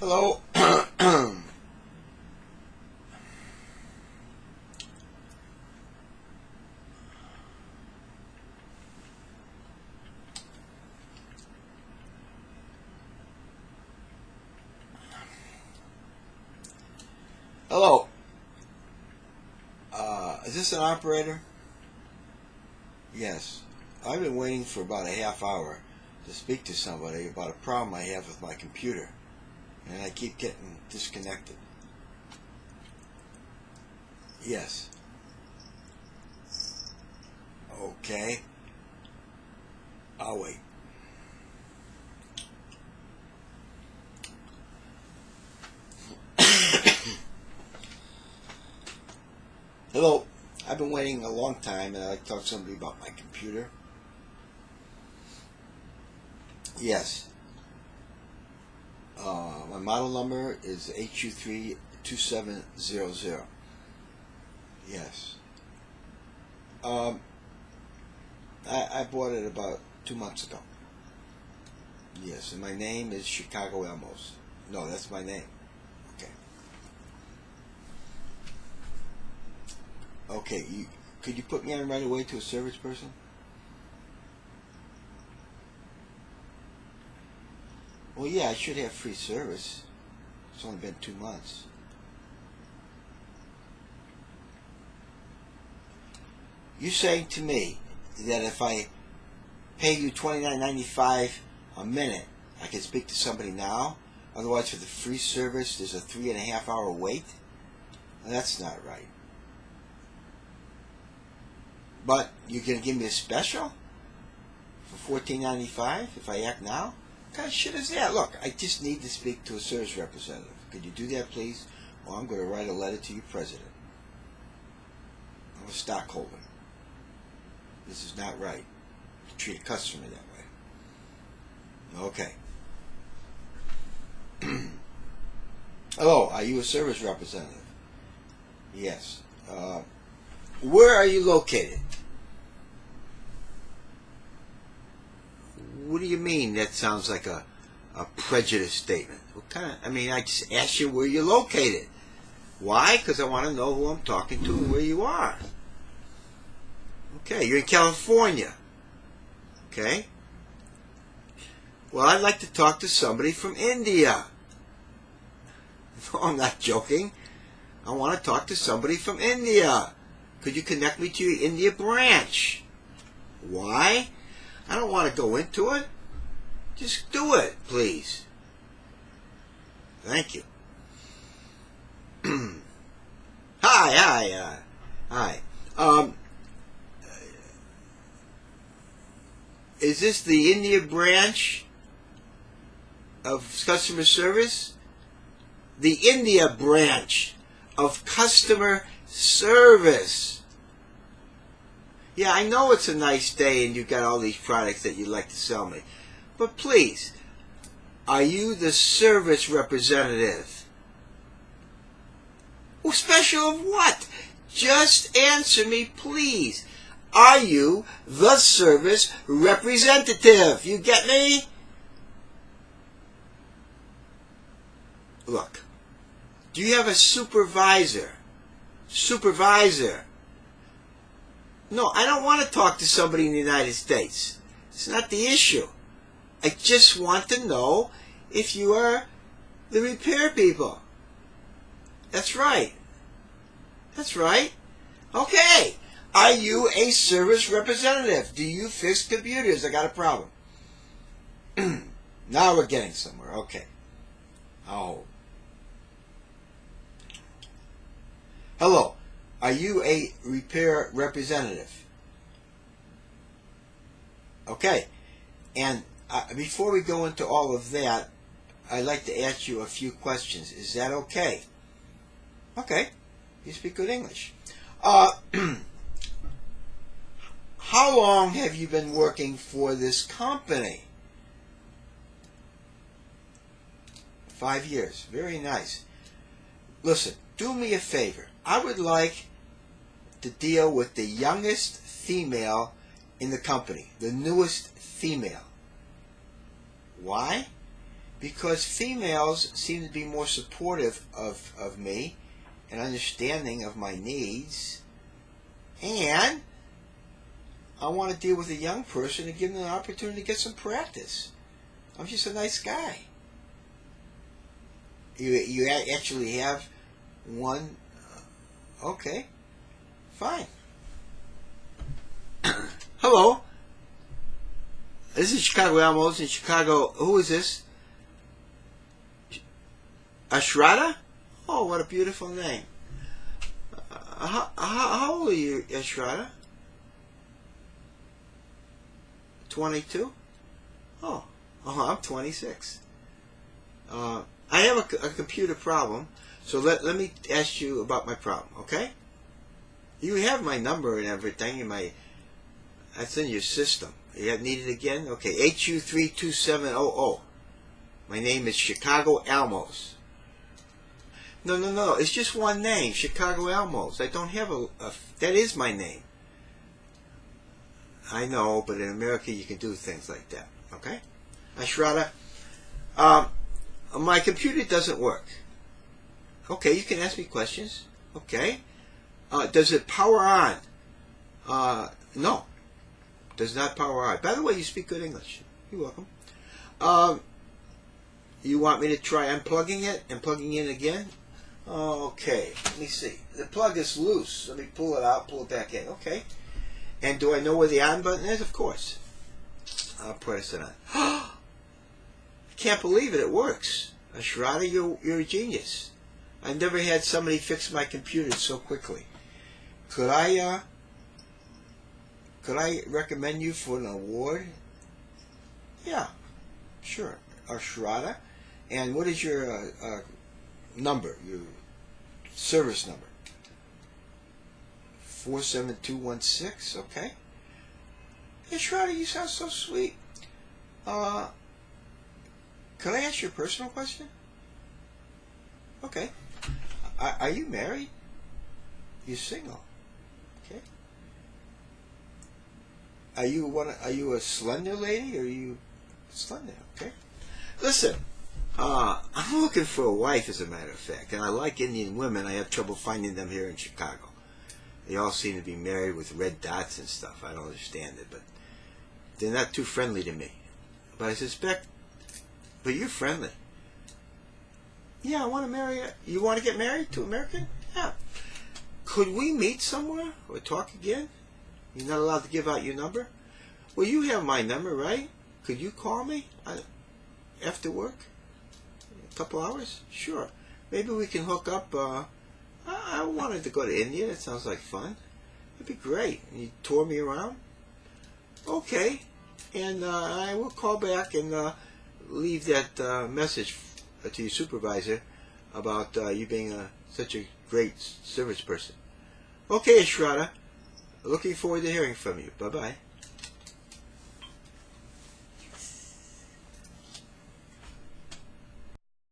Hello. Hello. Is this an operator? Yes. I've been waiting for about a half hour to speak to somebody about a problem I have with my computer, and I keep getting disconnected. Yes. Okay. I'll wait. Hello. I've been waiting a long time, and I'd like to talk to somebody about my computer. Yes. My model number is HU32700. Yes. I bought it about 2 months ago. Yes, and my name is Chicagoalmose. No, that's my name. Okay. Okay, could you put me on right away to a service person? Well, yeah, I should have free service. It's only been 2 months. You're saying to me that if I pay you $29.95 a minute, I can speak to somebody now? Otherwise, for the free service, there's a 3.5 hour wait? Well, that's not right. But you're going to give me a special for $14.95 if I act now? What kind of shit is that? Look, I just need to speak to a service representative. Could you do that, please? Or I'm going to write a letter to your president. I'm a stockholder. This is not right to treat a customer that way. Okay. Hello, are you a service representative? Yes. Where are you located? What do you mean? That sounds like a prejudice statement. What kind of? I mean, I just asked you where you're located. Why? Because I want to know who I'm talking to and where you are. Okay, you're in California. Okay. Well, I'd like to talk to somebody from India. No, I'm not joking. I want to talk to somebody from India. Could you connect me to your India branch? Why? I don't want to go into it. Just do it, please. Thank you. Hi. Is this the India branch of customer service? The India branch of customer service. Yeah, I know it's a nice day and you've got all these products that you'd like to sell me. But please, are you the service representative? Well, special of what? Just answer me, please. Are you the service representative? You get me? Look, do you have a supervisor? Supervisor. No, I don't want to talk to somebody in the United States. It's not the issue. I just want to know if you are the repair people. That's right. That's right. Okay. Are you a service representative? Do you fix computers? I got a problem. Now we're getting somewhere. Okay. Oh. Hello. Are you a repair representative? Okay. And before we go into all of that, I'd like to ask you a few questions. Is that okay? Okay. You speak good English. How long have you been working for this company? 5 years. Very nice. Listen, do me a favor. I would like to deal with the youngest female in the company, the newest female. Why? because females seem to be more supportive of me and understanding of my needs, and I want to deal with a young person and give them an opportunity to get some practice. I'm just a nice guy. You actually have one. Okay, fine. Hello. This is Chicagoalmose in Chicago. Who is this? Ashrata? Oh, what a beautiful name. How old are you, Ashrata? 22? Oh, I'm 26. I have a computer problem, so let me ask you about my problem, okay? You have my number and everything, that's in your system. You need it again? Okay, HU32700. My name is Chicagoalmose. No, it's just one name, Chicagoalmose. I don't have that is my name. I know, but in America you can do things like that, okay? Ashrata, my computer doesn't work. Okay, you can ask me questions. Okay. Does it power on? No. Does not power on. By the way, you speak good English. You're welcome. You want me to try unplugging it and plugging in again? Okay, let me see. The plug is loose. Let me pull it out, pull it back in. Okay. And do I know where the on button is? Of course. I'll press it on. I can't believe it. It works. Ashrata, you're a genius. I've never had somebody fix my computer so quickly. Could I recommend you for an award? Yeah, sure. Ashrata. And what is your number? Your service number? 47216. Okay. Hey, Ashrata, you sound so sweet. Can I ask you a personal question? Okay. Are you married? You single? Okay. Are you a slender lady, or are you slender? Okay. Listen, I'm looking for a wife, as a matter of fact, and I like Indian women. I have trouble finding them here in Chicago. They all seem to be married with red dots and stuff. I don't understand it, but they're not too friendly to me. But I suspect, but you're friendly. Yeah, I want to marry. You want to get married to an American? Yeah. Could we meet somewhere or talk again? You're not allowed to give out your number? Well, you have my number, right? Could you call me after work? A couple hours? Sure. Maybe we can hook up. I wanted to go to India. That sounds like fun. It'd be great. You tour me around? Okay. And I will call back and leave that message to your supervisor about you being such a great service person. Okay, Ashrata. Looking forward to hearing from you. Bye-bye.